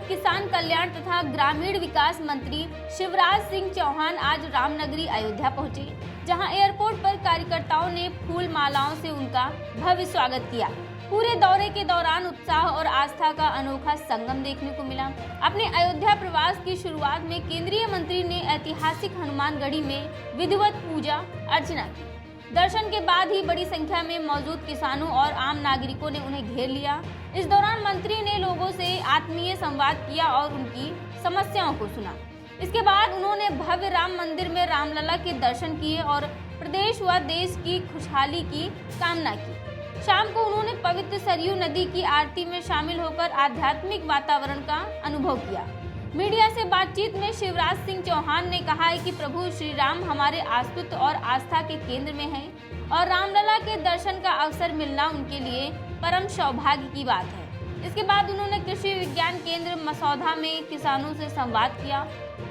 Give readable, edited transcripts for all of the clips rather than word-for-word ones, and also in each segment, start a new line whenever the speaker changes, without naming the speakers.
किसान कल्याण तथा ग्रामीण विकास मंत्री शिवराज सिंह चौहान आज रामनगरी अयोध्या पहुंचे, जहां एयरपोर्ट पर कार्यकर्ताओं ने फूल मालाओं से उनका भव्य स्वागत किया। पूरे दौरे के दौरान उत्साह और आस्था का अनोखा संगम देखने को मिला। अपने अयोध्या प्रवास की शुरुआत में केंद्रीय मंत्री ने ऐतिहासिक हनुमानगढ़ी में विधिवत पूजा अर्चना की। दर्शन के बाद ही बड़ी संख्या में मौजूद किसानों और आम नागरिकों ने उन्हें घेर लिया। इस दौरान मंत्री ने लोगों से आत्मीय संवाद किया और उनकी समस्याओं को सुना। इसके बाद उन्होंने भव्य राम मंदिर में रामलला के दर्शन किए और प्रदेश व देश की खुशहाली की कामना की। शाम को उन्होंने पवित्र सरयू नदी की आरती में शामिल होकर आध्यात्मिक वातावरण का अनुभव किया। मीडिया से बातचीत में शिवराज सिंह चौहान ने कहा है कि प्रभु श्री राम हमारे अस्तित्व और आस्था के केंद्र में हैं और रामलला के दर्शन का अवसर मिलना उनके लिए परम सौभाग्य की बात है। इसके बाद उन्होंने कृषि विज्ञान केंद्र मसौदा में किसानों से संवाद किया।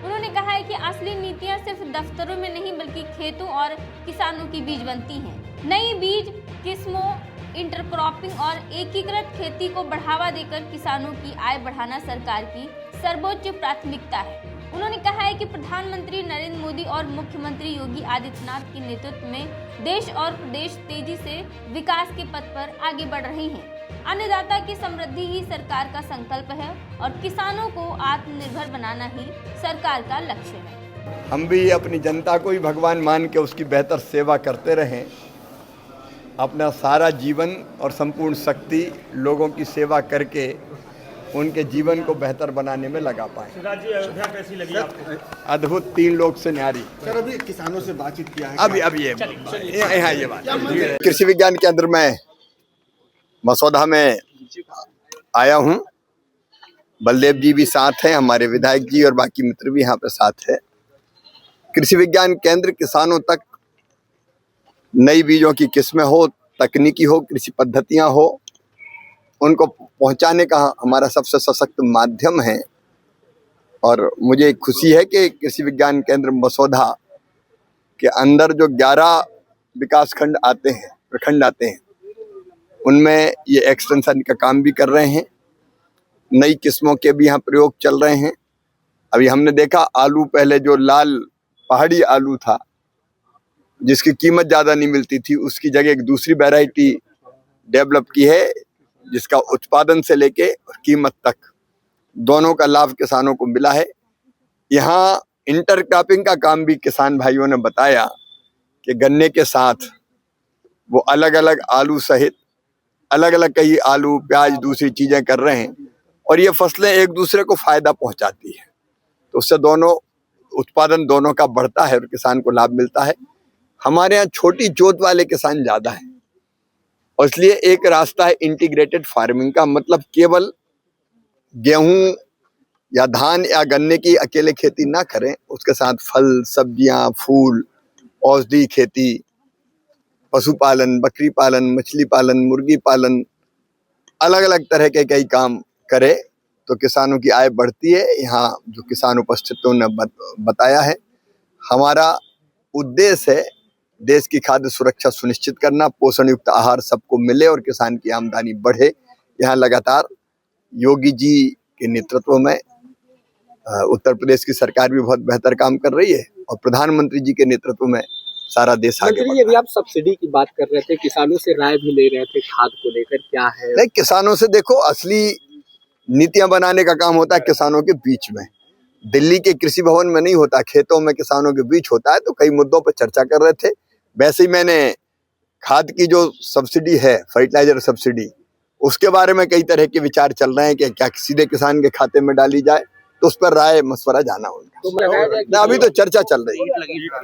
उन्होंने कहा है कि असली नीतियां सिर्फ दफ्तरों में नहीं बल्कि खेतों और किसानों की बीज बनती हैं। नई बीज किस्मों, इंटरक्रॉपिंग और एकीकृत खेती को बढ़ावा देकर किसानों की आय बढ़ाना सरकार की सर्वोच्च प्राथमिकता है। उन्होंने कहा है कि प्रधानमंत्री नरेंद्र मोदी और मुख्यमंत्री योगी आदित्यनाथ के नेतृत्व में देश और प्रदेश तेजी से विकास के पथ पर आगे बढ़ रहे हैं। अन्नदाता की समृद्धि ही सरकार का संकल्प है और किसानों को आत्मनिर्भर बनाना ही सरकार का लक्ष्य है।
हम भी अपनी जनता को ही भगवान मान के उसकी बेहतर सेवा करते रहें, अपना सारा जीवन और संपूर्ण शक्ति लोगों की सेवा करके उनके जीवन को बेहतर बनाने में लगा पाए।
अयोध्या कैसी लगी आपको?
अद्भुत, 3 लोग से न्यारी।
सर, अभी किसानों से बातचीत किया है?
अभी ये बात कृषि विज्ञान केंद्र में मसौदा में आया हूँ। बलदेव जी भी साथ हैं, हमारे विधायक जी और बाकी मित्र भी यहाँ पे साथ है। कृषि विज्ञान केंद्र किसानों तक नई बीजों की किस्में हो, तकनीकी हो, कृषि पद्धतियाँ हो, उनको पहुंचाने का हमारा सबसे सशक्त माध्यम है। और मुझे खुशी है कि कृषि विज्ञान केंद्र मसौदा के अंदर जो 11 विकास खंड आते हैं, प्रखंड आते हैं, उनमें ये एक्सटेंशन का काम भी कर रहे हैं। नई किस्मों के भी यहाँ प्रयोग चल रहे हैं। अभी हमने देखा आलू, पहले जो लाल पहाड़ी आलू था जिसकी कीमत ज़्यादा नहीं मिलती थी, उसकी जगह एक दूसरी वैरायटी डेवलप की है जिसका उत्पादन से लेके कीमत तक दोनों का लाभ किसानों को मिला है। यहाँ इंटरक्रॉपिंग का काम भी किसान भाइयों ने बताया कि गन्ने के साथ वो अलग अलग आलू सहित अलग अलग कई आलू, प्याज, दूसरी चीजें कर रहे हैं और ये फसलें एक दूसरे को फायदा पहुंचाती है, तो उससे दोनों उत्पादन दोनों का बढ़ता है और किसान को लाभ मिलता है। हमारे यहाँ छोटी जोत वाले किसान ज्यादा हैं और इसलिए एक रास्ता है इंटीग्रेटेड फार्मिंग का, मतलब केवल गेहूं या धान या गन्ने की अकेले खेती ना करें, उसके साथ फल, सब्जियां, फूल, औषधि खेती, पशुपालन, बकरी पालन, मछली पालन, मुर्गी पालन, अलग अलग तरह के कई काम करे तो किसानों की आय बढ़ती है। यहाँ जो किसान उपस्थितों ने बताया है, हमारा उद्देश्य है देश की खाद्य सुरक्षा सुनिश्चित करना, पोषण युक्त आहार सबको मिले और किसान की आमदनी बढ़े। यहाँ लगातार योगी जी के नेतृत्व में उत्तर प्रदेश की सरकार भी बहुत बेहतर काम कर रही है और प्रधानमंत्री जी के नेतृत्व में सारा देश आगे बढ़ रहा है।
अभी आप सब्सिडी की बात कर रहे थे, किसानों से राय भी ले रहे थे खाद को लेकर, क्या है?
नहीं, किसानों से देखो, असली नीतियां बनाने का काम होता है किसानों के बीच में। दिल्ली के कृषि भवन में नहीं होता, खेतों में किसानों के बीच होता है। तो कई मुद्दों पर चर्चा कर रहे थे। वैसे ही मैंने खाद की जो सब्सिडी है, फर्टिलाइजर सब्सिडी, उसके बारे में कई तरह के विचार चल रहे हैं कि क्या सीधे किसान के खाते में डाली जाए, तो उस पर राय मशवरा जाना होगा।
तो
अभी तो चर्चा चल रही है।